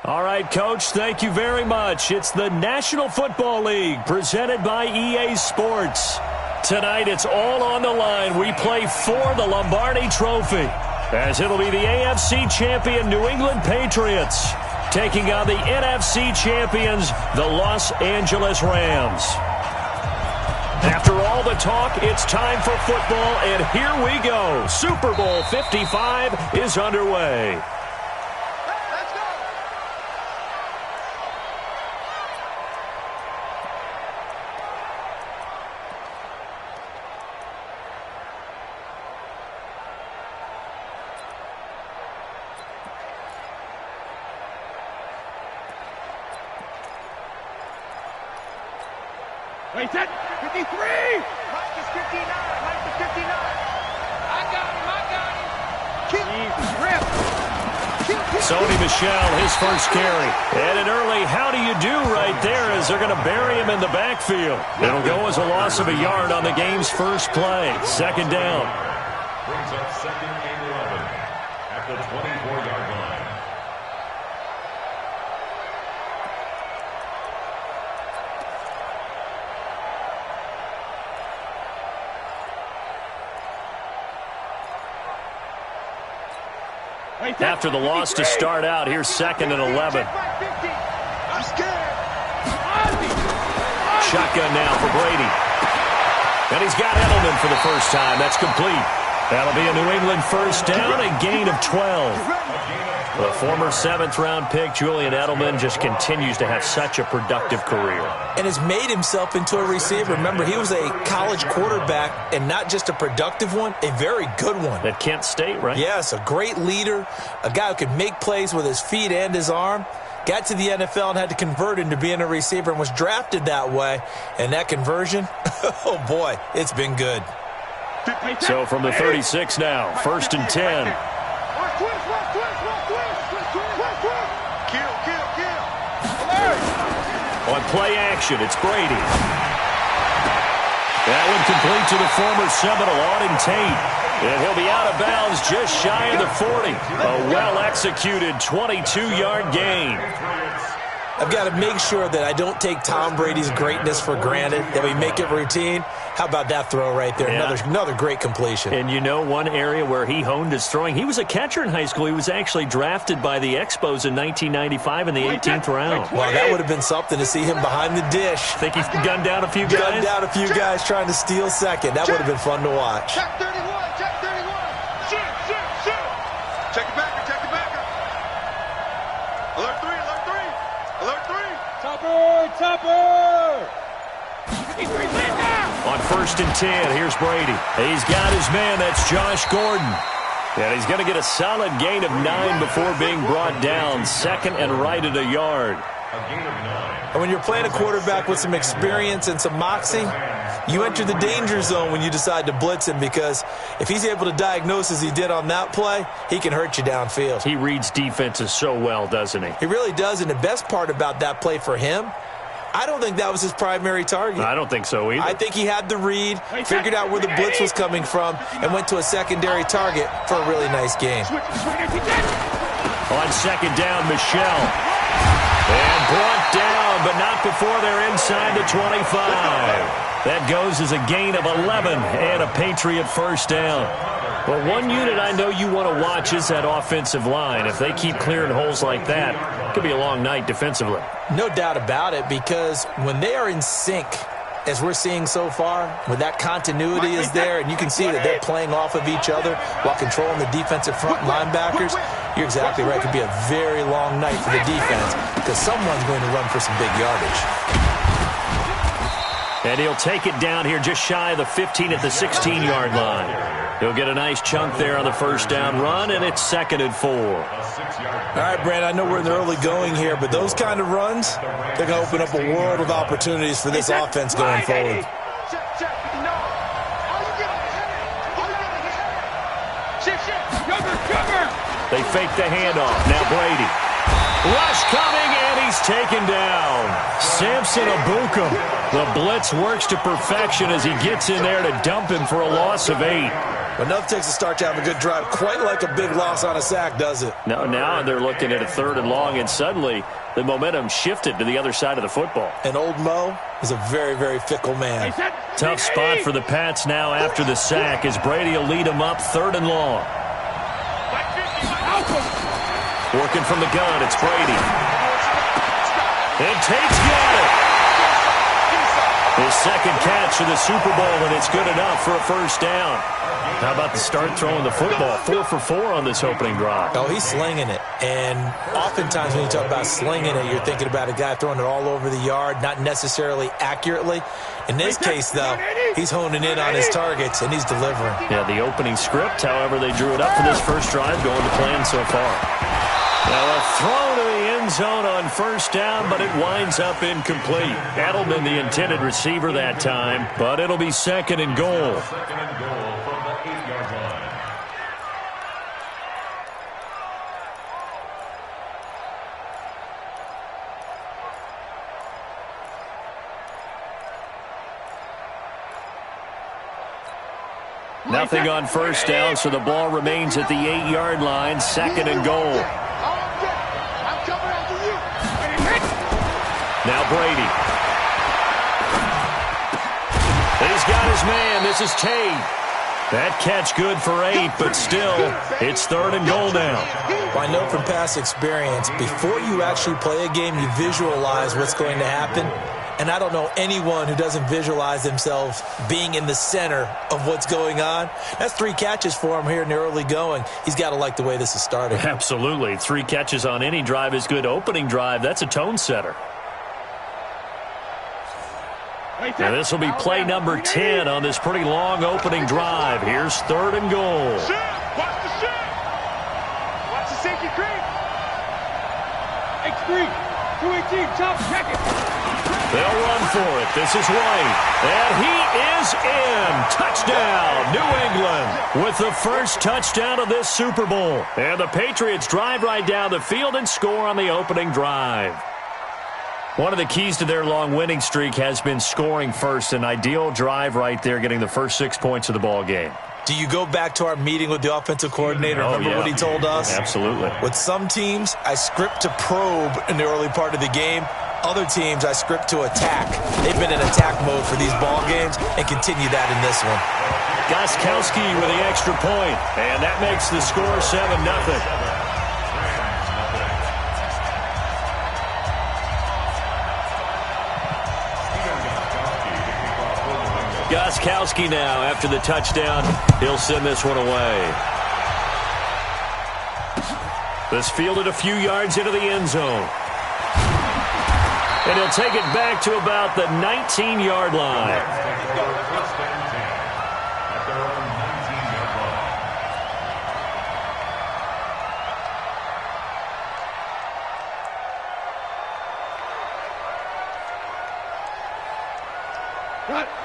All right, Coach, thank you very much. It's the National Football League presented by EA Sports. Tonight, it's all on the line. We play for the Lombardi Trophy, as it'll be the AFC champion New England Patriots taking on the NFC champions, the Los Angeles Rams. After all the talk, it's time for football, and here we go. Super Bowl 55 is underway. Wait, set, 53! Mike is 59, Mike is 59. I got him. Sony Michel, his first carry. And an early how do you do right there as they're going to bury him in the backfield. It'll go as a loss of a yard on the game's first play. Second down. Brings up second and 11 at the 24-yard line. After the loss to start out, here's second and 11. Shotgun now for Brady. And he's got Edelman for the first time. That's complete. That'll be a New England first down, a gain of 12. The former seventh-round pick, Julian Edelman, just continues to have such a productive career. And has made himself into a receiver. Remember, he was a college quarterback, and not just a productive one, a very good one. At Kent State, right? Yes, a great leader, a guy who could make plays with his feet and his arm. Got to the NFL and had to convert into being a receiver and was drafted that way. And that conversion, oh boy, it's been good. So from the 36 now, first and 10. On play action, it's Brady. That one complete to the former Seminole, Auden Tate. And he'll be out of bounds just shy of the 40. A well-executed 22-yard gain. I've got to make sure that I don't take Tom Brady's greatness for granted, that we make it routine. How about that throw right there? Yeah. Another great completion. And you know one area where he honed his throwing? He was a catcher in high school. He was actually drafted by the Expos in 1995 in the 18th round. Well, that would have been something to see him behind the dish. Think he's gunned down a few guys? Gunned down a few guys trying to steal second. That would have been fun to watch. Check 31, check 31. Shoot. Check it back, check it back. Alert 3, alert 3. Alert 3. Topper. 53, lead now. On first and 10, here's Brady. He's got his man. That's Josh Gordon. And he's going to get a solid gain of 9 before being brought down. Second and right at a yard. And when you're playing a quarterback with some experience and some moxie, you enter the danger zone when you decide to blitz him, because if he's able to diagnose as he did on that play, he can hurt you downfield. He reads defenses so well, doesn't he? He really does, and the best part about that play for him, I don't think that was his primary target. I don't think so either. I think he had the read, figured out where the blitz was coming from, and went to a secondary target for a really nice game. On second down, Michel. And brought down, but not before they're inside the 25. That goes as a gain of 11 and a Patriot first down. Well, one unit I know you want to watch is that offensive line. If they keep clearing holes like that, it could be a long night defensively. No doubt about it, because when they are in sync, as we're seeing so far, when that continuity is there, and you can see that they're playing off of each other while controlling the defensive front linebackers, you're exactly right. It could be a very long night for the defense, because someone's going to run for some big yardage. And he'll take it down here just shy of the 15 at the 16-yard line. He'll get a nice chunk there on the first down run, and it's second and 4. All right, Brad, I know we're in the early going here, but those kind of runs, they're going to open up a world of opportunities for this offense going forward. They fake the handoff. Now Brady. Rush coming, and he's taken down. Samson Abukum. The blitz works to perfection as he gets in there to dump him for a loss of 8. But nothing takes a start to have a good drive, quite like a big loss on a sack, does it? No, now they're looking at a 3rd and long, and suddenly the momentum shifted to the other side of the football. And old Mo is a very, very fickle man. Tough spot for the Pats now after the sack as Brady will lead them up 3rd and long. Working from the gun, it's Brady. And Tate's got it. His second catch of the Super Bowl, and it's good enough for a first down. How about the start throwing the football? 4 for 4 on this opening drive. Oh, he's slinging it. And oftentimes when you talk about slinging it, you're thinking about a guy throwing it all over the yard, not necessarily accurately. In this case, though, he's honing in on his targets, and he's delivering. Yeah, the opening script, however, they drew it up for this first drive, going to plan so far. Now a throw to the end zone on first down, but it winds up incomplete. Edelman, the intended receiver that time, but it'll be 2nd and goal. 2nd and goal from the 8-yard line. Nothing on first down, so the ball remains at the 8-yard line, 2nd and goal. Now Brady. He's got his man. This is Tate. That catch good for 8, but still, it's 3rd and goal now. Well, I know from past experience, before you actually play a game, you visualize what's going to happen. And I don't know anyone who doesn't visualize themselves being in the center of what's going on. That's 3 catches for him here in the early going. He's got to like the way this is starting. Absolutely. 3 catches on any drive is good. Opening drive, that's a tone setter. Now this will be play number 10 on this pretty long opening drive. Here's 3rd and goal. Watch the shot. Watch the safety creep. X3, 218, top jacket. They'll run for it. This is White. And he is in. Touchdown, New England, with the first touchdown of this Super Bowl. And the Patriots drive right down the field and score on the opening drive. One of the keys to their long winning streak has been scoring first. An ideal drive right there, getting the first 6 points of the ball game. Do you go back to our meeting with the offensive coordinator? Remember what he told us? Absolutely. With some teams, I script to probe in the early part of the game. Other teams, I script to attack. They've been in attack mode for these ball games and continue that in this one. Gostkowski with the extra point, and that makes the score 7-0. Gostkowski now, after the touchdown, he'll send this one away. This fielded a few yards into the end zone. And he'll take it back to about the 19-yard line.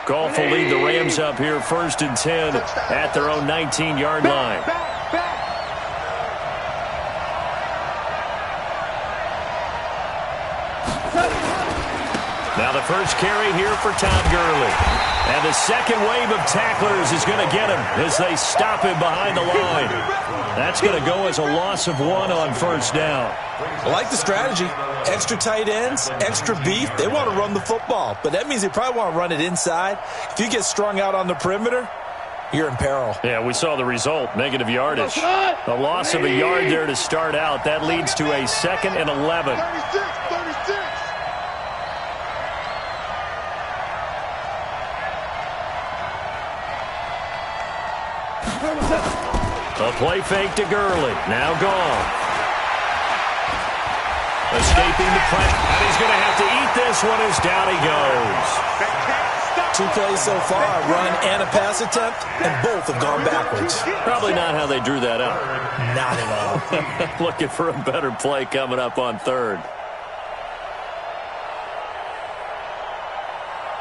Goff will lead the Rams up here 1st and 10 at their own 19-yard line. Now the first carry here for Todd Gurley. And the second wave of tacklers is going to get him as they stop him behind the line. That's going to go as a loss of 1 on first down. I like the strategy. Extra tight ends, extra beef. They want to run the football, but that means they probably want to run it inside. If you get strung out on the perimeter, you're in peril. Yeah, we saw the result, negative yardage. A loss of a yard there to start out. That leads to a 2nd and 11. 36. A play fake to Gurley. Now gone. Escaping the pressure. And he's going to have to eat this one as down he goes. 2 plays so far, a run and a pass attempt, and both have gone backwards. Probably not how they drew that up. Not at all. Looking for a better play coming up on 3rd.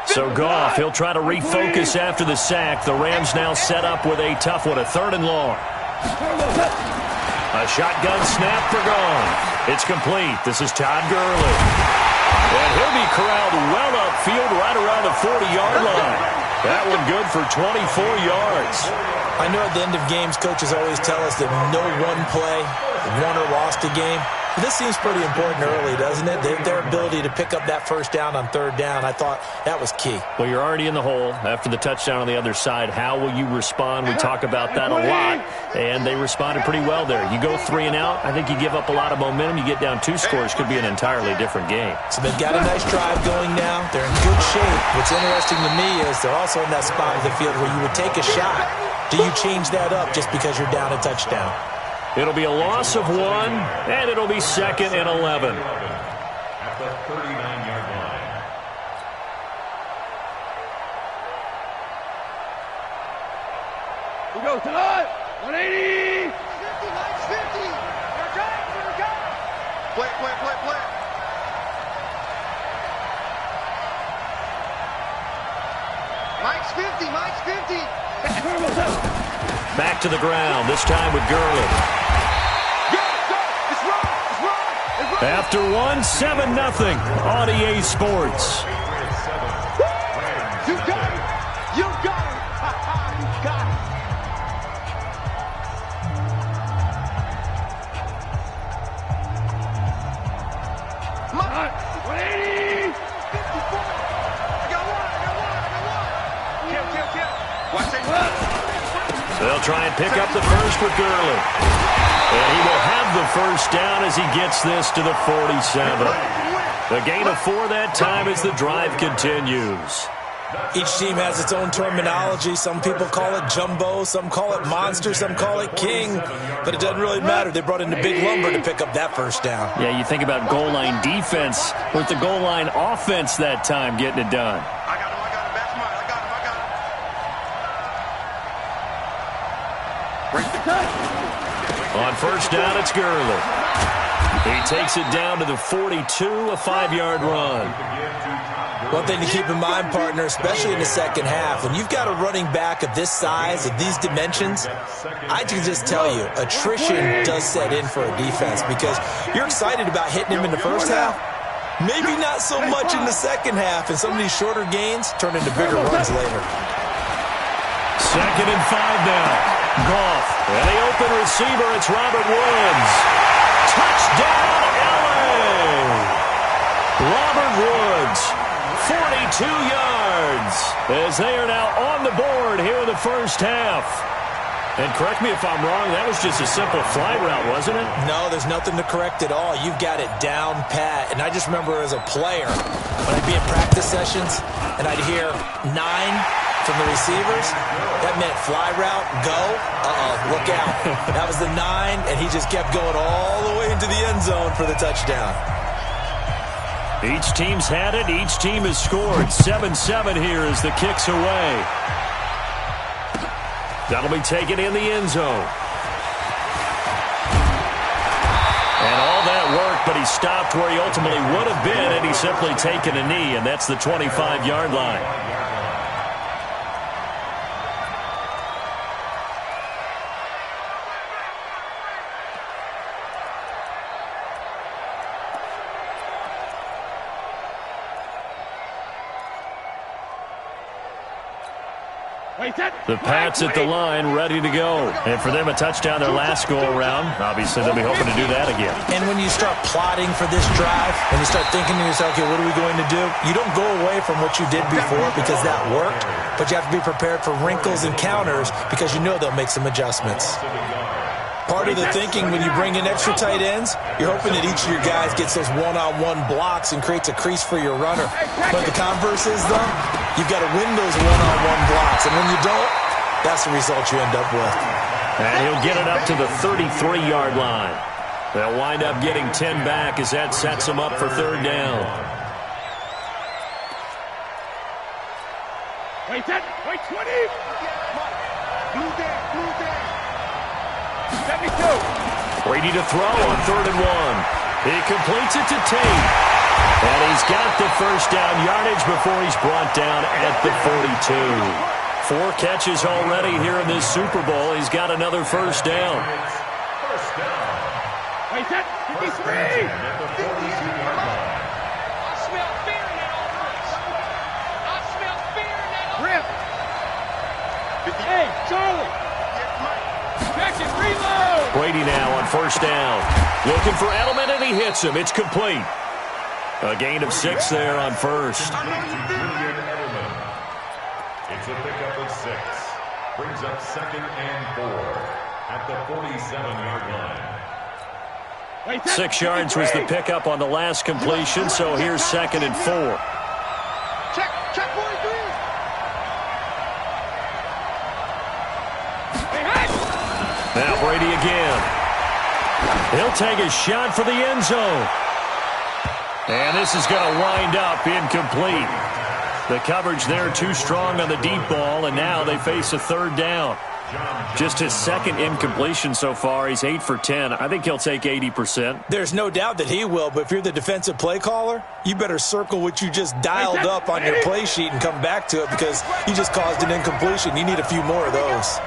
So Goff, he'll try to refocus after the sack. The Rams now set up with a tough one, a 3rd and long. A shotgun snap for Goff. It's complete. This is Todd Gurley. And he'll be corralled well upfield right around the 40-yard line. That one good for 24 yards. I know at the end of games, coaches always tell us that no one play won or lost a game. But this seems pretty important early, doesn't it? Their ability to pick up that first down on third down, I thought that was key. Well, you're already in the hole after the touchdown on the other side. How will you respond? We talk about that a lot, and they responded pretty well there. You go 3 and out, I think you give up a lot of momentum. You get down 2 scores, could be an entirely different game. So they've got a nice drive going now. They're in good shape. What's interesting to me is they're also in that spot of the field where you would take a shot. Do you change that up just because you're down a touchdown? It'll be a loss of 1, and it'll be 2nd and 11. At the 39-yard line. We go tonight. 180. 50, Mike's 50. They're going. Play. Mike's 50. Back to the ground, this time with Gurley. After 1, 7-0 on EA Sports. You got it. You got it. You got it. Mike, 180. 54. I got one. Kill. Watch it. They'll try and pick up the first with Gurley. And he will have the first down as he gets this to the 47. The gain of 4 that time as the drive continues. Each team has its own terminology. Some people call it jumbo, some call it monster, some call it king. But it doesn't really matter. They brought in the big lumber to pick up that first down. Yeah, you think about goal line defense with the goal line offense that time getting it done. I got him. That's mine. I got him. Break the cut. On first down, it's Gurley. He takes it down to the 42, a 5-yard run. One thing to keep in mind, partner, especially in the second half, when you've got a running back of this size, of these dimensions, I can just tell you, attrition does set in for a defense because you're excited about hitting him in the first half. Maybe not so much in the second half, and some of these shorter gains turn into bigger runs later. 2nd and 5 now. Goff. And the open receiver, it's Robert Woods. Touchdown, LA! Robert Woods, 42 yards, as they are now on the board here in the first half. And correct me if I'm wrong, that was just a simple fly route, wasn't it? No, there's nothing to correct at all. You've got it down pat. And I just remember as a player, when I'd be in practice sessions, and I'd hear 9 from the receivers, that meant fly route, go, look out. That was the 9, and he just kept going all the way into the end zone for the touchdown. Each team's had it. Each team has scored. 7-7 here as the kick's away. That'll be taken in the end zone. And all that work, but he stopped where he ultimately would have been, and he's simply taken a knee, and that's the 25-yard line. The Pats at the line, ready to go. And for them, a touchdown their last go-around. Obviously, they'll be hoping to do that again. And when you start plotting for this drive, and you start thinking to yourself, okay, what are we going to do? You don't go away from what you did before because that worked, but you have to be prepared for wrinkles and counters because you know they'll make some adjustments. Part of the thinking when you bring in extra tight ends, you're hoping that each of your guys gets those one-on-one blocks and creates a crease for your runner. But the converse is, though, you've got to win those one-on-one blocks. And when you don't, that's the result you end up with. And he'll get it up to the 33-yard line. They'll wind up getting 10 back as that sets them up for third down. Wait, 20. Blue down. 72. Brady to throw on 3rd and 1. He completes it to Tate. And he's got the first down yardage before he's brought down at the 42. 4 catches already here in this Super Bowl. He's got another first down. Wait, 53. At the 42-yard line. I smell fear in that offense. I smell fear in that offense. Hey, Charlie. Brady now on first down. Looking for Edelman, and he hits him. It's complete. A gain of 6 there on first. It's a pickup of 6. Brings up 2nd and 4 at the 47-yard line. 6 yards was the pickup on the last completion, so here's 2nd and 4. Check 43. Now Brady again. He'll take a shot for the end zone. And this is going to wind up incomplete. The coverage there too strong on the deep ball, and now they face a 3rd down. Just his 2nd incompletion so far. He's 8 for 10. I think he'll take 80%. There's no doubt that he will, but if you're the defensive play caller, you better circle what you just dialed up on your play sheet and come back to it because you just caused an incompletion. You need a few more of those.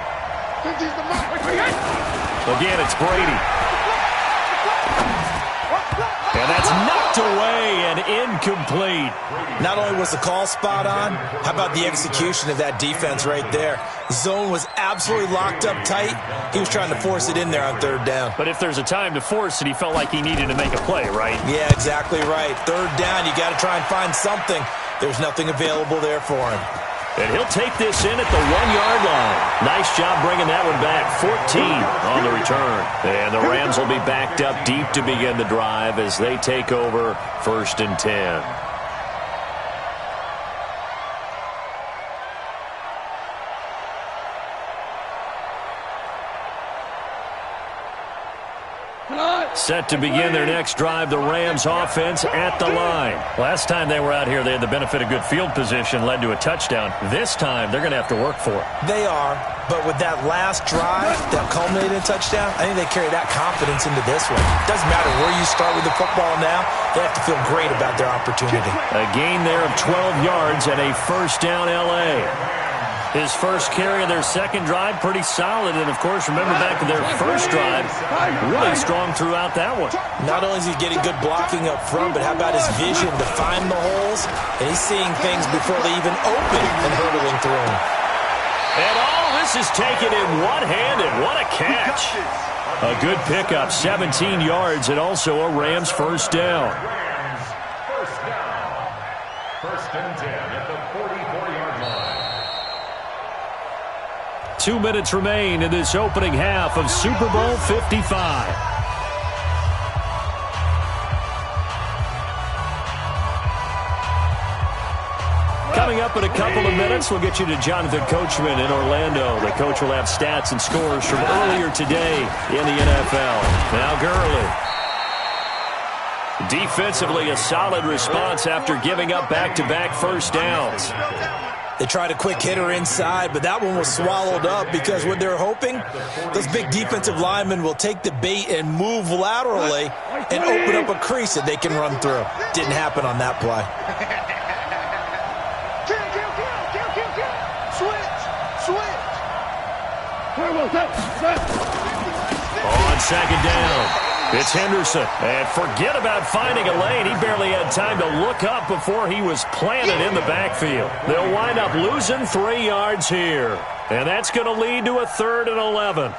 Again, it's Brady. And that's knocked away and incomplete. Not only was the call spot on, how about the execution of that defense right there? Zone was absolutely locked up tight. He was trying to force it in there on 3rd down. But if there's a time to force it, he felt like he needed to make a play, right? Yeah, exactly right. 3rd down, you got to try and find something. There's nothing available there for him. And he'll take this in at the 1-yard line. Nice job bringing that one back. 14 on the return. And the Rams will be backed up deep to begin the drive as they take over 1st and 10. Set to begin their next drive, the Rams offense at the line. Last time they were out here, they had the benefit of good field position, led to a touchdown. This time, they're going to have to work for it. They are, but with that last drive that culminated in a touchdown, I think they carry that confidence into this one. Doesn't matter where you start with the football now, they have to feel great about their opportunity. A gain there of 12 yards and a 1st down L.A. His first carry of their 2nd drive, pretty solid. And, of course, remember back to their first drive, really strong throughout that one. Not only is he getting good blocking up front, but how about his vision to find the holes? And he's seeing things before they even open and hurdling through them. And all this is taken in one-handed. What a catch. A good pickup, 17 yards, and also a Rams 1st down. Rams, 1st down. 1st and 10 at the 44-yard line. 2 minutes remain in this opening half of Super Bowl 55. Coming up in a couple of minutes, we'll get you to Jonathan Coachman in Orlando. The coach will have stats and scores from earlier today in the NFL. Now Gurley. Defensively, a solid response after giving up back-to-back 1st downs. They tried a quick hitter inside, but that one was swallowed up because what they're hoping, those big defensive linemen will take the bait and move laterally and open up a crease that they can run through. Didn't happen on that play. On 2nd down. It's Henderson. And forget about finding a lane. He barely had time to look up before he was planted in the backfield. They'll wind up losing 3 yards here. And that's going to lead to a 3rd and 11.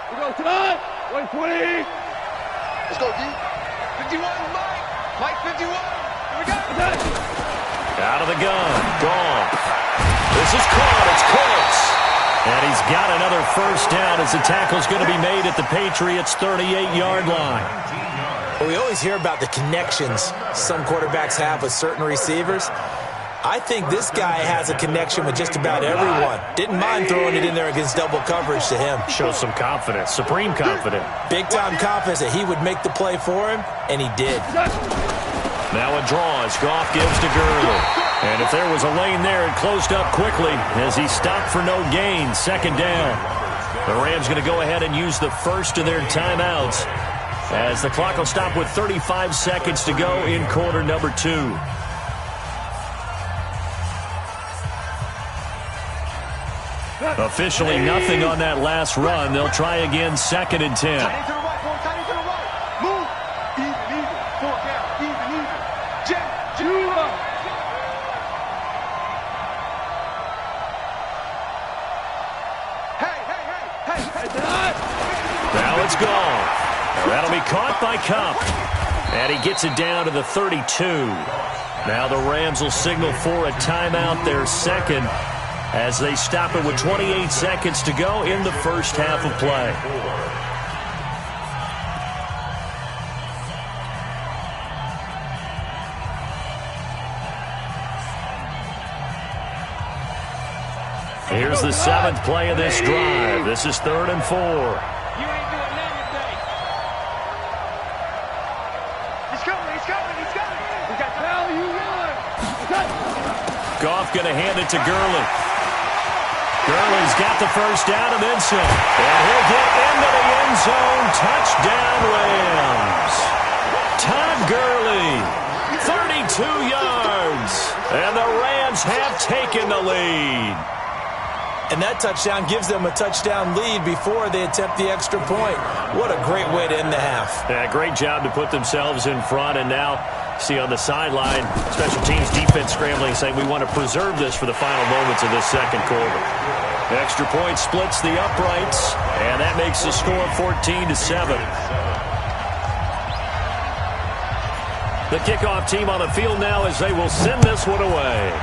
We go tonight. 120. Let's go, D. 51, Mike. Mike 51. Here we go. Out of the gun. Gone. This is caught. It's close. And he's got another 1st down as the tackle's going to be made at the Patriots' 38-yard line. We always hear about the connections some quarterbacks have with certain receivers. I think this guy has a connection with just about everyone. Didn't mind throwing it in there against double coverage to him. Shows some confidence, supreme confidence. Big-time confidence that he would make the play for him, and he did. Now a draw as Goff gives to Gurley. And if there was a lane there, it closed up quickly as he stopped for no gain. 2nd down. The Rams going to go ahead and use the first of their timeouts as the clock will stop with 35 seconds to go in quarter number 2. Officially nothing on that last run. They'll try again 2nd and 10. That'll be caught by Cup. And he gets it down to the 32. Now the Rams will signal for a timeout, their second, as they stop it with 28 seconds to go in the first half of play. Here's the 7th play of this drive. This is 3rd and 4. You ain't doing that today. He's coming. We got the hell you want. Goff going to hand it to Gurley. Gurley's got the first down and then some. And he'll get into the end zone. Touchdown, Rams. Todd Gurley, 32 yards. And the Rams have taken the lead. And that touchdown gives them a touchdown lead before they attempt the extra point. What a great way to end the half. Yeah, great job to put themselves in front. And now, see on the sideline, special teams defense scrambling, saying we want to preserve this for the final moments of this second quarter. Extra point splits the uprights, and that makes the score 14-7. The kickoff team on the field now as they will send this one away.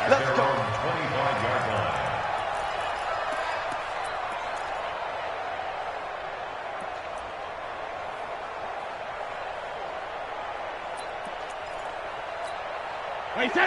Let's go.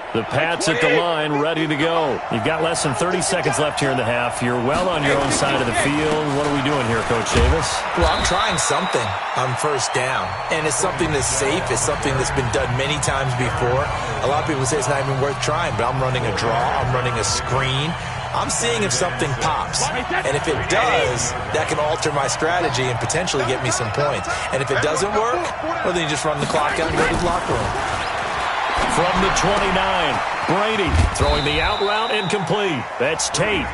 The Pats at the line, ready to go. You've got less than 30 seconds left here in the half. You're well on your own side of the field. What are we doing here, Coach Davis? Well, I'm trying something on first down, and it's something that's safe. It's something that's been done many times before. A lot of people say it's not even worth trying, but I'm running a draw. I'm running a screen. I'm seeing if something pops, and if it does, that can alter my strategy and potentially get me some points. And if it doesn't work, well, then you just run the clock out and go to the locker room. From the 29, Brady throwing the out route incomplete. That's Tate.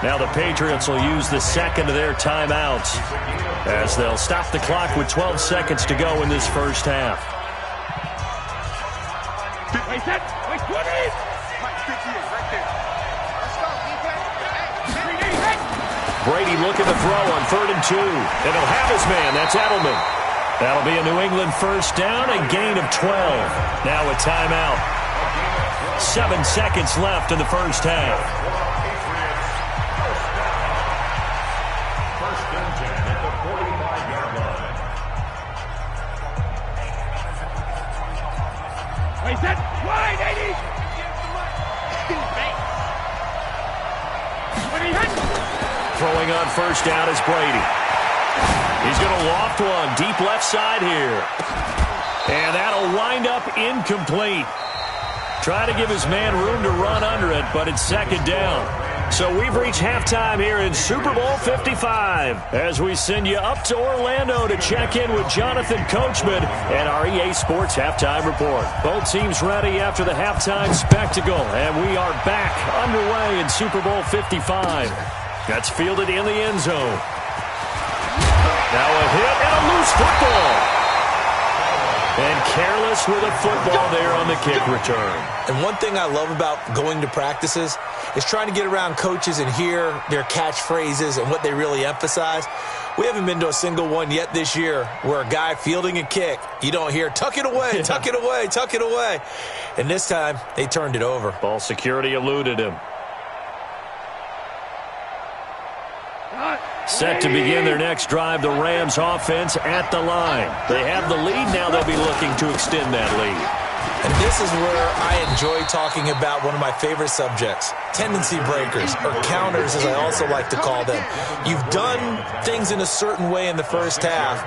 Now the Patriots will use the second of their timeouts as they'll stop the clock with 12 seconds to go in this first half. Wait, set. Wait, 20. Mike, 58, right there. Let's go, defense. Brady looking to throw on 3rd and 2. And he'll have his man. That's Edelman. That'll be a New England first down, a gain of 12. Now a timeout. 7 seconds left in the first half. First and 10 at the 45-yard line. Wait, set. Wide, 80. Throwing on first down is Brady. He's going to loft one deep left side here. And that'll wind up incomplete. Try to give his man room to run under it, but it's second down. So we've reached halftime here in Super Bowl 55 as we send you up to Orlando to check in with Jonathan Coachman and our EA Sports Halftime Report. Both teams ready after the halftime spectacle, and we are back underway in Super Bowl 55. That's fielded in the end zone. Now a hit and a loose football. And careless with a football there on the kick return. And one thing I love about going to practices is trying to get around coaches and hear their catchphrases and what they really emphasize. We haven't been to a single one yet this year where a guy fielding a kick, you don't hear, tuck it away, tuck it away, tuck it away. And this time, they turned it over. Ball security eluded him. Set to begin their next drive, the Rams offense at the line. They have the lead. Now they'll be looking to extend that lead. And this is where I enjoy talking about one of my favorite subjects, tendency breakers, or counters as I also like to call them. You've done things in a certain way in the first half,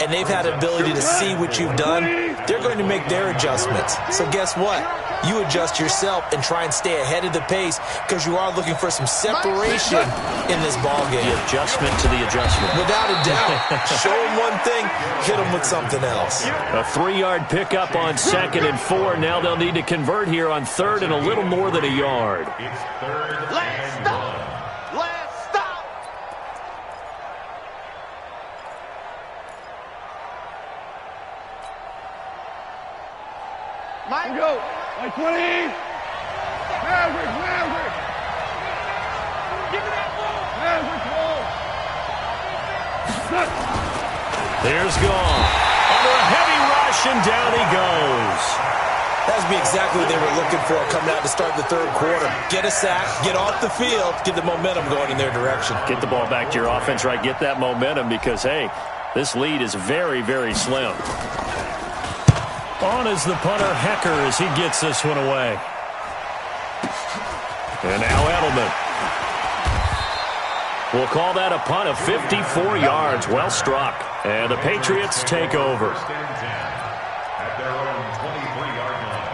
and they've had the ability to see what you've done. They're going to make their adjustments. So guess what? You adjust yourself and try and stay ahead of the pace because you are looking for some separation in this ballgame. The adjustment to the adjustment. Without a doubt. Show them one thing, hit them with something else. A 3-yard pickup on 2nd and 4. Now they'll need to convert here on 3rd and a little more than a yard. It's 3rd Let's and stop. 1. Let's stop. Mike, go. 20. There's gone. Under a heavy rush, and down he goes. That would be exactly what they were looking for coming out to start the third quarter. Get a sack, get off the field, get the momentum going in their direction. Get the ball back to your offense, right? Get that momentum because, hey, this lead is very, very slim. On is the punter, Hecker, as he gets this one away. And now Edelman. We'll call that a punt of 54 yards. Well struck. And the Patriots take over. At their own 23-yard line.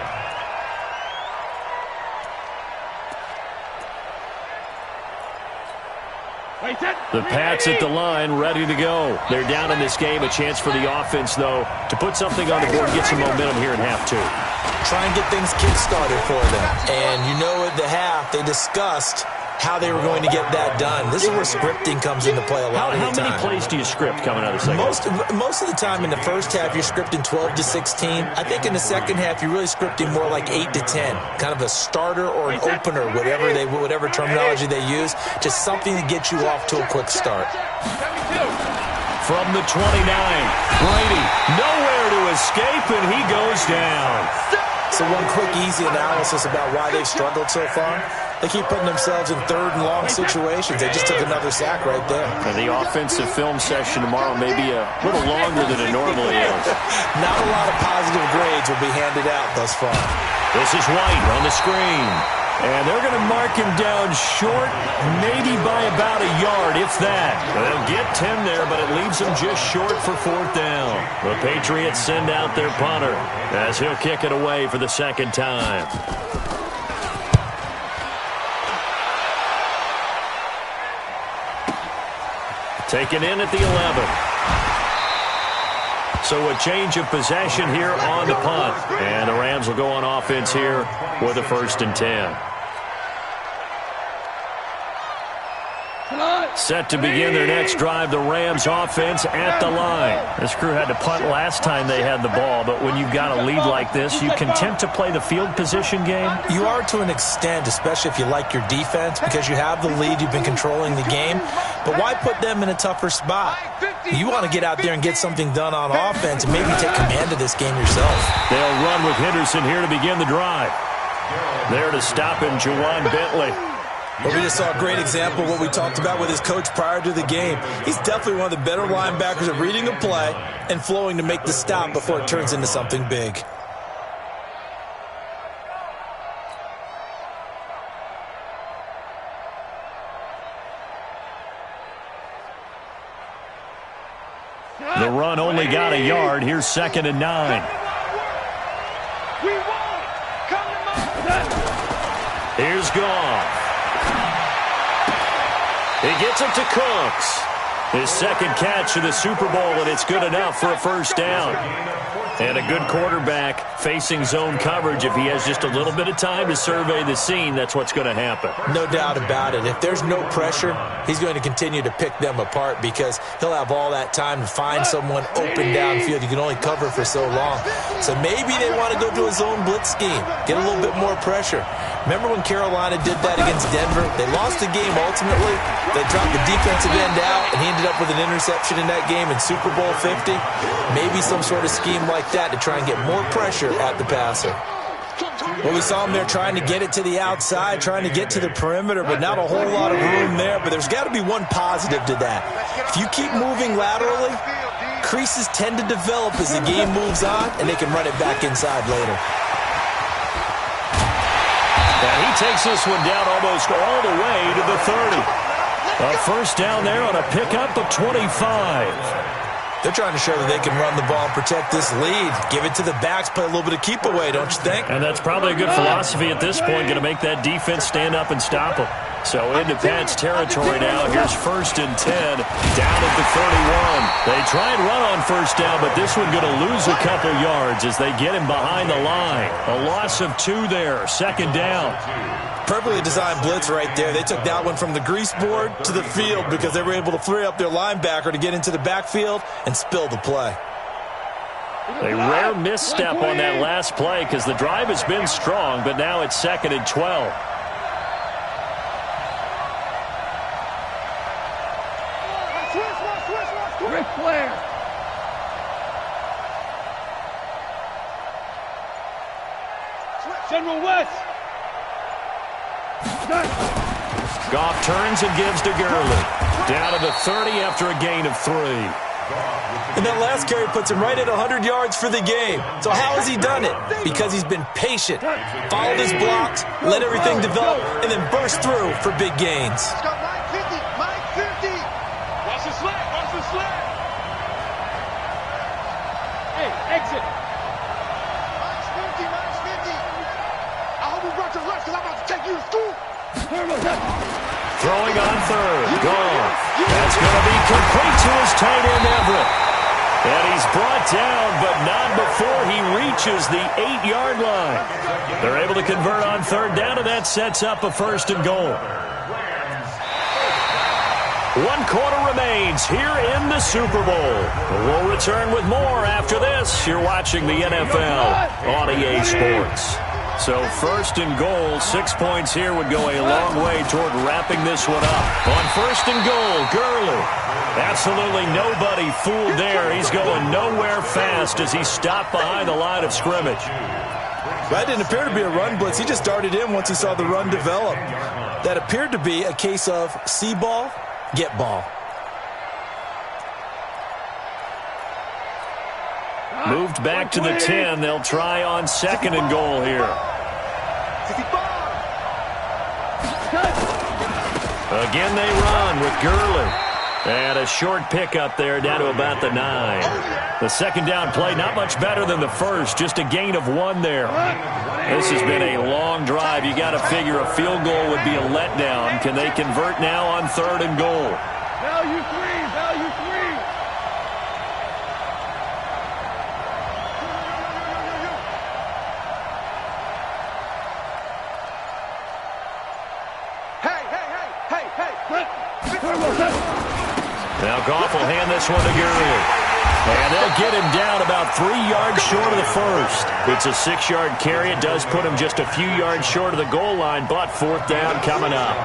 The Pats at the line, ready to go. They're down in this game. A chance for the offense, though, to put something on the board, get some momentum here in half two. Try and get things kick-started for them. And you know at the half, they discussed how they were going to get that done. This is where scripting comes into play a lot of the time. How many plays do you script coming out of the second? Most of the time in the first half, you're scripting 12 to 16. I think in the second half, you're really scripting more like 8 to 10. Kind of a starter or an opener, whatever terminology they use. Just something to get you off to a quick start. From the 29, Brady nowhere to escape, and he goes down. So one quick, easy analysis about why they've struggled so far. They keep putting themselves in third and long situations. They just took another sack right there. And the offensive film session tomorrow may be a little longer than it normally is. Not a lot of positive grades will be handed out thus far. This is White on the screen. And they're going to mark him down short, maybe by about a yard, if that. They'll get 10 there, but it leaves them just short for fourth down. The Patriots send out their punter as he'll kick it away for the second time. Taken in at the 11. So a change of possession here on the punt. And the Rams will go on offense here with a 1st and 10. Set to begin their next drive, the Rams offense at the line. This crew had to punt last time they had the ball, but when you've got a lead like this, you content to play the field position game? You are to an extent, especially if you like your defense, because you have the lead, you've been controlling the game. But why put them in a tougher spot? You want to get out there and get something done on offense and maybe take command of this game yourself. They'll run with Henderson here to begin the drive. There to stop him, Juwan Bentley. Well, we just saw a great example of what we talked about with his coach prior to the game. He's definitely one of the better linebackers at reading a play and flowing to make the stop before it turns into something big. The run only got a yard. Here's 2nd and 9. Here's Goff. He gets it to Cooks. His second catch of the Super Bowl, and it's good enough for a 1st down. And a good quarterback facing zone coverage. If he has just a little bit of time to survey the scene, that's what's going to happen. No doubt about it. If there's no pressure, he's going to continue to pick them apart because he'll have all that time to find someone open downfield. You can only cover for so long. So maybe they want to go to a zone blitz scheme, get a little bit more pressure. Remember when Carolina did that against Denver? They lost the game ultimately. They dropped the defensive end out, and he ended up with an interception in that game in Super Bowl 50. Maybe some sort of scheme like that to try and get more pressure at the passer. Well, we saw him there trying to get it to the outside, trying to get to the perimeter, but not a whole lot of room there. But there's got to be one positive to that. If you keep moving laterally, creases tend to develop as the game moves on, and they can run it back inside later. And he takes this one down almost all the way to the 30. A 1st down there on a pickup of 25. They're trying to show that they can run the ball and protect this lead. Give it to the backs, play a little bit of keep away, don't you think? And that's probably a good philosophy at this point, going to make that defense stand up and stop them. So into Pats territory now. Here's 1st and 10 down at the 31. They try and run on 1st down, but this one going to lose a couple yards as they get him behind the line. A loss of 2 there. 2nd down. Perfectly designed blitz right there. They took that one from the grease board to the field because they were able to free up their linebacker to get into the backfield and spill the play. A rare misstep on that last play because the drive has been strong, but now it's 2nd and 12. Ric Flair. General West. Goff turns and gives to Gurley. Down to the 30 after a gain of 3. And that last carry puts him right at 100 yards for the game. So how has he done it? Because he's been patient, followed his blocks, let everything develop, and then burst through for big gains. Let's go, Mike 50, Mike 50. Watch the sled, watch the sled. Hey, exit. Mike's 50, Mike's 50. I hope you brought your lunch because I'm about to take you to school. Throwing on 3rd. Goff. That's going to be complete to his tight end, Everett. And he's brought down, but not before he reaches the 8-yard line. They're able to convert on 3rd down, and that sets up a 1st and goal. 1 quarter remains here in the Super Bowl. We'll return with more after this. You're watching the NFL on EA Sports. So 1st and goal, 6 points here would go a long way toward wrapping this one up. On 1st and goal, Gurley. Absolutely nobody fooled there. He's going nowhere fast as he stopped behind the line of scrimmage. That didn't appear to be a run blitz. He just darted in once he saw the run develop. That appeared to be a case of see ball, get ball. Moved back to the 10. They'll try on 2nd and goal here. Again they run with Gurley. And a short pickup there down to about the 9. The 2nd down play, not much better than the first. Just a gain of 1 there. This has been a long drive. You got to figure a field goal would be a letdown. Can they convert now on 3rd and goal? Value 3, value 3. Now Goff will hand this one to Gurley. And they'll get him down about 3 yards short of the first. It's a 6-yard carry. It does put him just a few yards short of the goal line, but 4th down coming up.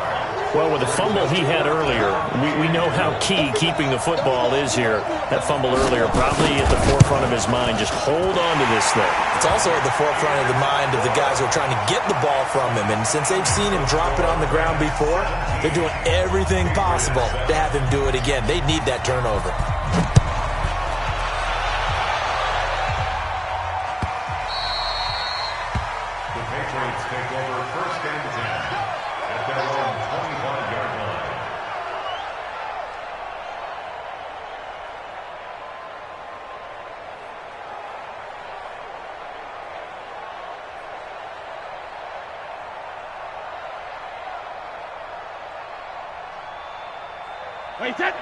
Well, with the fumble he had earlier, we know how key keeping the football is here. That fumble earlier probably at the forefront of his mind. Just hold on to this thing. It's also at the forefront of the mind of the guys who are trying to get the ball from him. And since they've seen him drop it on the ground before, they're doing everything possible to have him do it again. They need that turnover. The Patriots take over 1st and 10 at their own 25-yard line.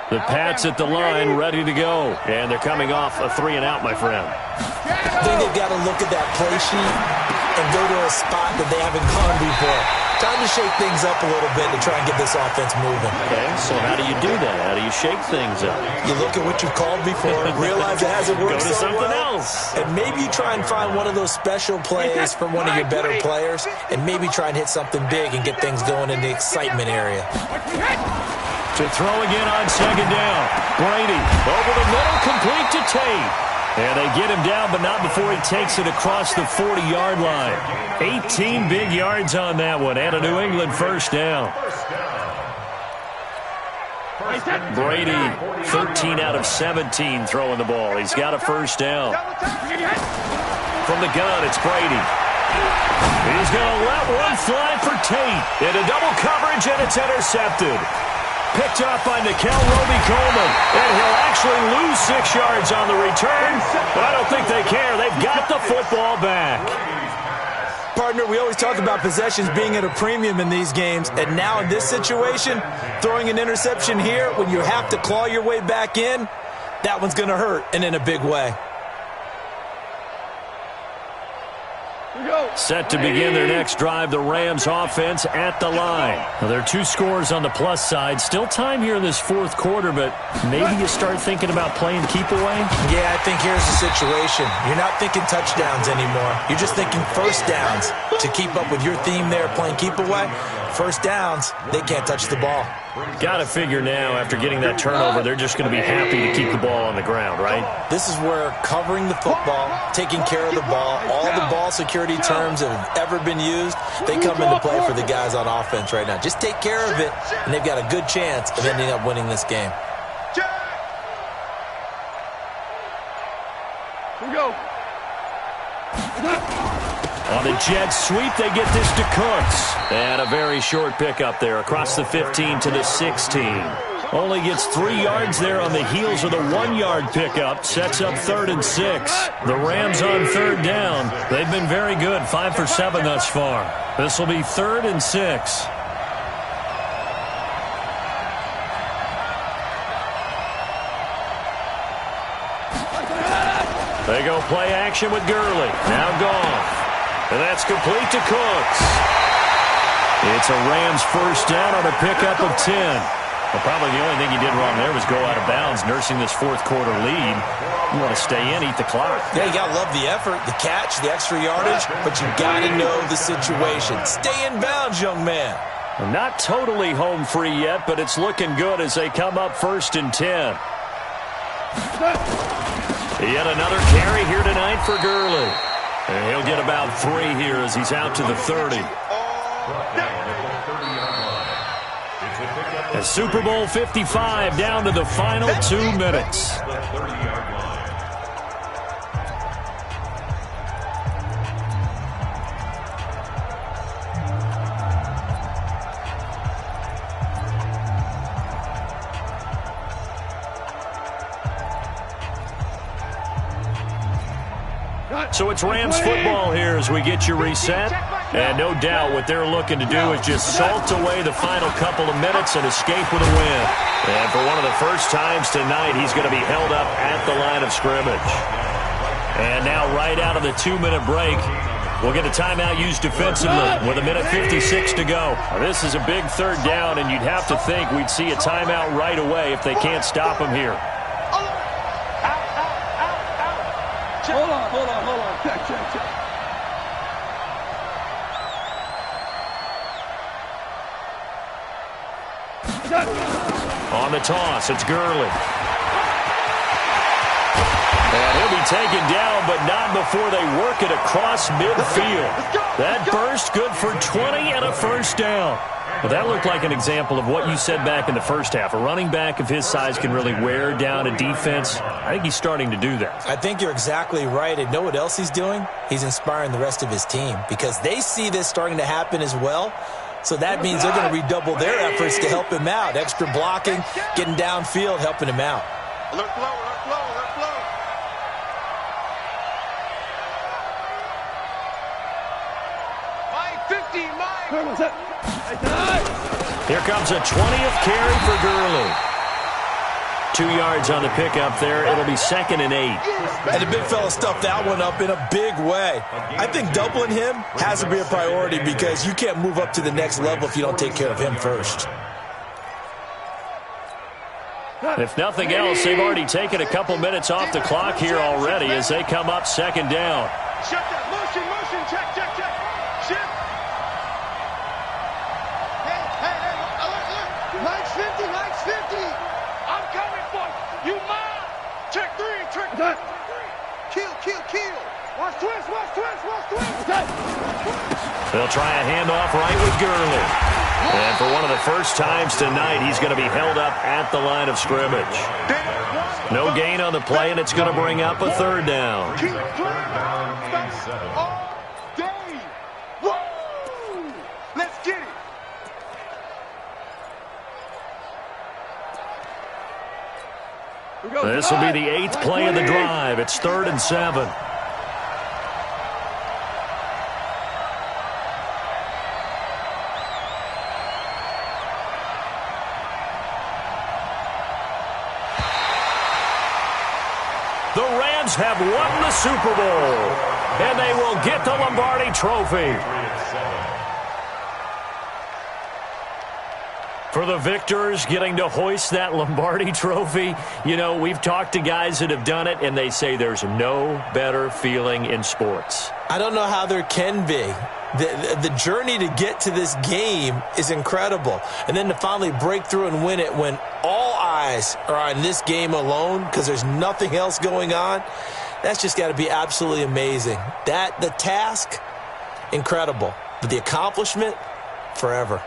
The Pats at the line, ready to go. And they're coming off a 3-and-out, my friend. I think they've got to look at that play sheet and go to a spot that they haven't gone before. Time to shake things up a little bit to try and get this offense moving. Okay, so how do you do that? How do you shake things up? You look at what you've called before, realize it hasn't worked Go to so something well, else. and maybe you try and find one of those special plays from one of your better players, and maybe try and hit something big and get things going in the excitement area. To throw again on 2nd down. Brady over the middle, complete to Tate. And they get him down, but not before he takes it across the 40-yard line. 18 big yards on that one, and a New England 1st down. Brady, 13 out of 17 throwing the ball. He's got a 1st down. From the gun, it's Brady. He's going to let one fly for Tate. Into double coverage, and it's intercepted. Picked up by Nickel Roby-Coleman. And he'll actually lose 6 yards on the return. But I don't think they care. They've got the football back. Partner, we always talk about possessions being at a premium in these games. And now in this situation, throwing an interception here when you have to claw your way back in, that one's going to hurt, and in a big way. Set to begin their next drive, the Rams offense at the line. Now, there are 2 scores on the plus side. Still time here in this fourth quarter, but maybe you start thinking about playing keep away? Yeah, I think here's the situation. You're not thinking touchdowns anymore. You're just thinking first downs. To keep up with your theme there, playing keep away, first downs, they can't touch the ball. Got to figure now, after getting that turnover, they're just going to be happy to keep the ball on the ground, right? This is where covering the football, taking care of the ball, all the ball security terms that have ever been used, they come into play for the guys on offense right now. Just take care of it, and they've got a good chance of ending up winning this game. Here we go. On the jet sweep, they get this to Cooks. And a very short pickup there across the 15 to the 16. Only gets 3 yards there on the heels of the 1-yard pickup. Sets up 3rd and 6. The Rams on 3rd down. They've been very good, 5 for 7 thus far. This will be 3rd and 6. They go play action with Gurley. Now gone. And that's complete to Cooks. It's a Rams first down on a pickup of 10. Well, probably the only thing he did wrong there was go out of bounds, nursing this fourth quarter lead. You want to stay in, eat the clock. Yeah, you got to love the effort, the catch, the extra yardage, but you got to know the situation. Stay in bounds, young man. Well, not totally home free yet, but it's looking good as they come up 1st and 10. Yet another carry here tonight for Gurley. And he'll get about 3 here as he's out to the 30. And Super Bowl 55 down to the final 2 minutes. So it's Rams football here as we get you reset. And no doubt what they're looking to do is just salt away the final couple of minutes and escape with a win. And for one of the first times tonight, he's going to be held up at the line of scrimmage. And now right out of the 2-minute break, we'll get a timeout used defensively with 1:56 to go. Now, this is a big 3rd down, and you'd have to think we'd see a timeout right away if they can't stop him here. Hold on. Check. On the toss, it's Gurley. And he'll be taken down, but not before they work it across midfield. That burst good for 20 and a first down. Well, that looked like an example of what you said back in the first half. A running back of his size can really wear down a defense. I think he's starting to do that. I think you're exactly right. And know what else he's doing? He's inspiring the rest of his team because they see this starting to happen as well. So that means they're going to redouble their efforts to help him out. Extra blocking, getting downfield, helping him out. Alert flow. Here comes a 20th carry for Gurley. 2 yards on the pickup there. It'll be 2nd and 8. And the big fella stuffed that one up in a big way. I think doubling him has to be a priority because you can't move up to the next level if you don't take care of him first. If nothing else, they've already taken a couple minutes off the clock here already as they come up 2nd down. Shift that. Motion. Check. Shift. Hey. Alert. Lights 50. I'm coming for you. You mine. Check 3. Kill. Watch twist. They'll try a handoff right with Gurley. And for one of the first times tonight, he's going to be held up at the line of scrimmage. No gain on the play, and it's going to bring up a 3rd down. Keep playing. All day. Woo! Let's get it. This will be the 8th play of the drive. It's 3rd and 7. The Rams have won the Super Bowl. and they will get the Lombardi Trophy. For the victors, getting to hoist that Lombardi Trophy, you know, we've talked to guys that have done it, and they say there's no better feeling in sports. I don't know how there can be. The journey to get to this game is incredible. And then to finally break through and win it when all eyes are on this game alone because there's nothing else going on, that's just got to be absolutely amazing. The task, incredible. But the accomplishment, forever.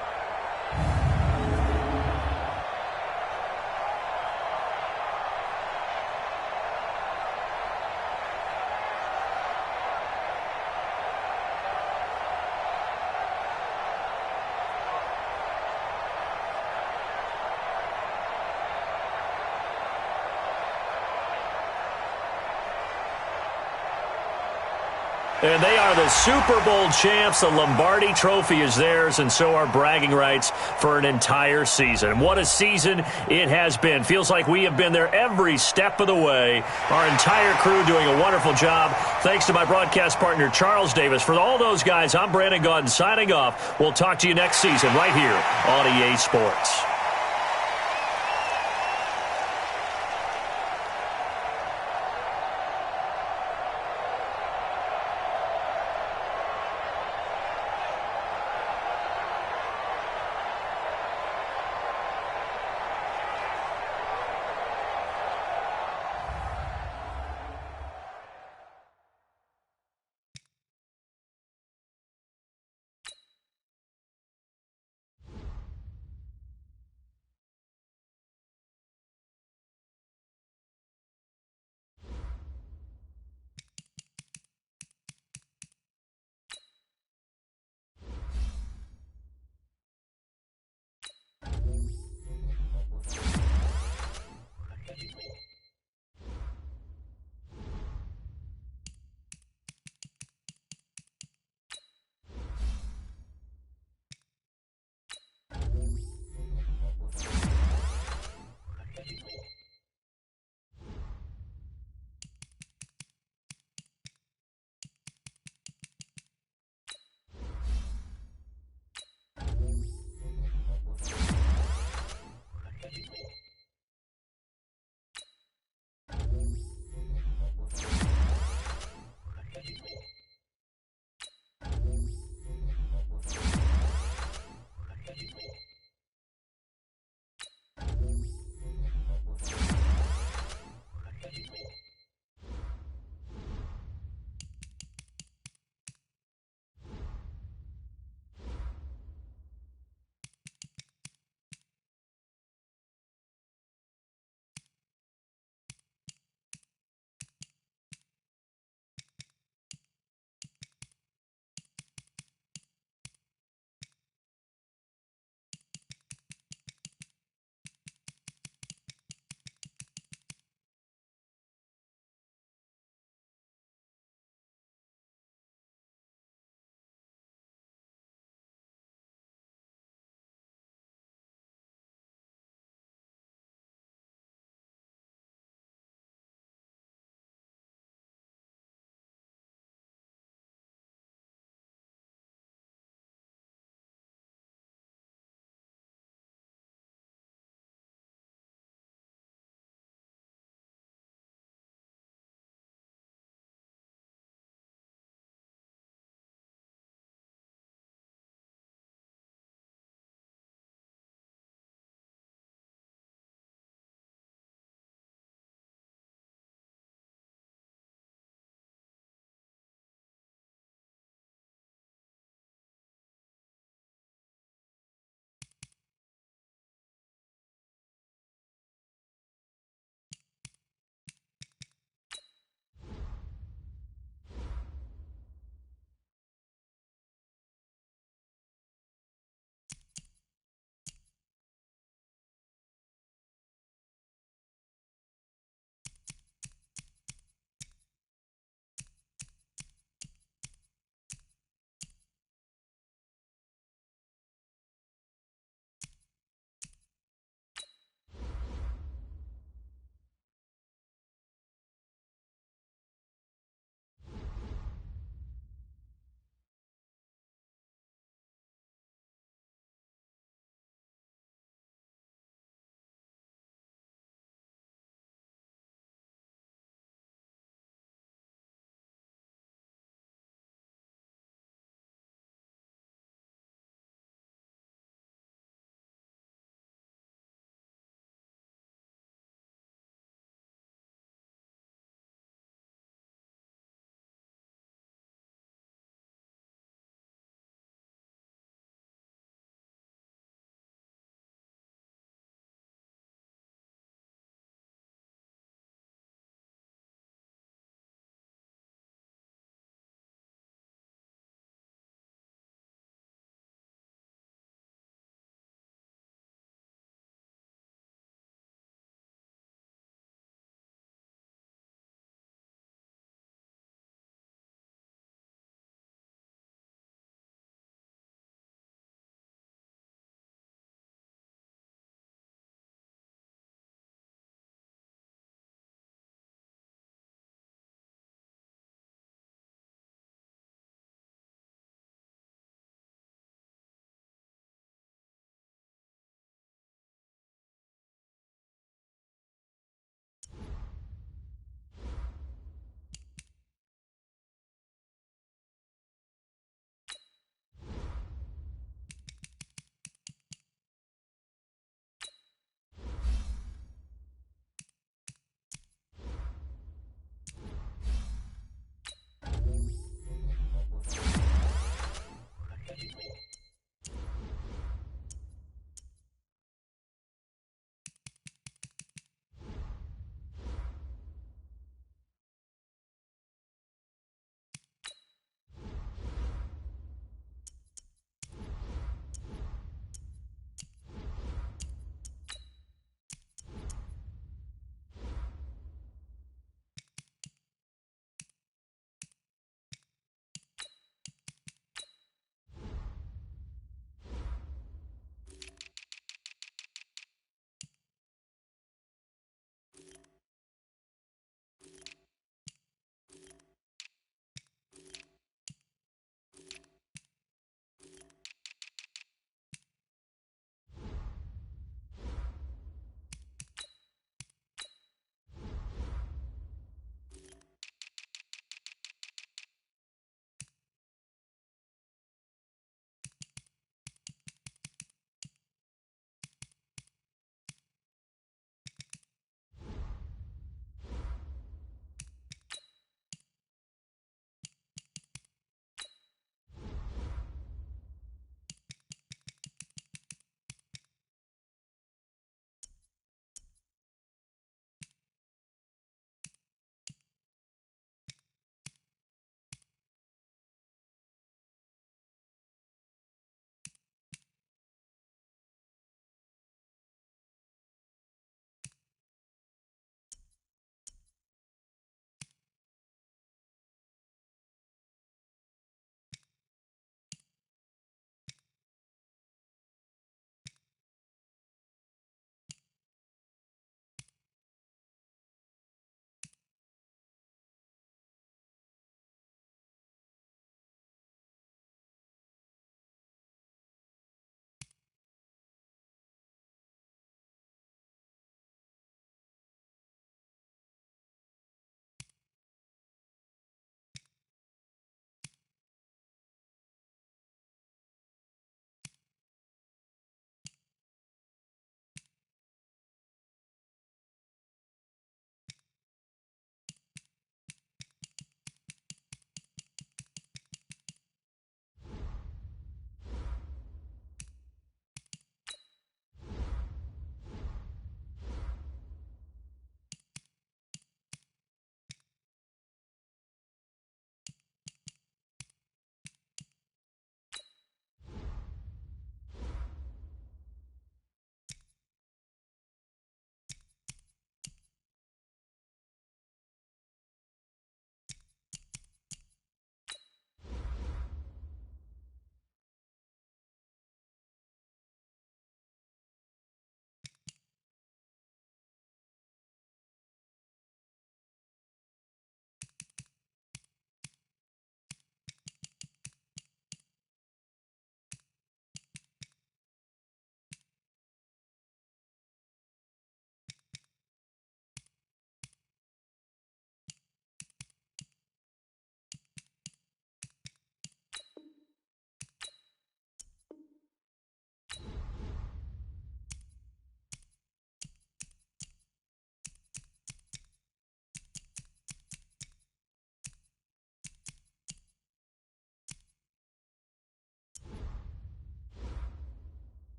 And they are the Super Bowl champs. The Lombardi Trophy is theirs, and so are bragging rights for an entire season. What a season it has been. Feels like we have been there every step of the way. Our entire crew doing a wonderful job. Thanks to my broadcast partner, Charles Davis. For all those guys, I'm Brandon Gaudin signing off. We'll talk to you next season right here on EA Sports.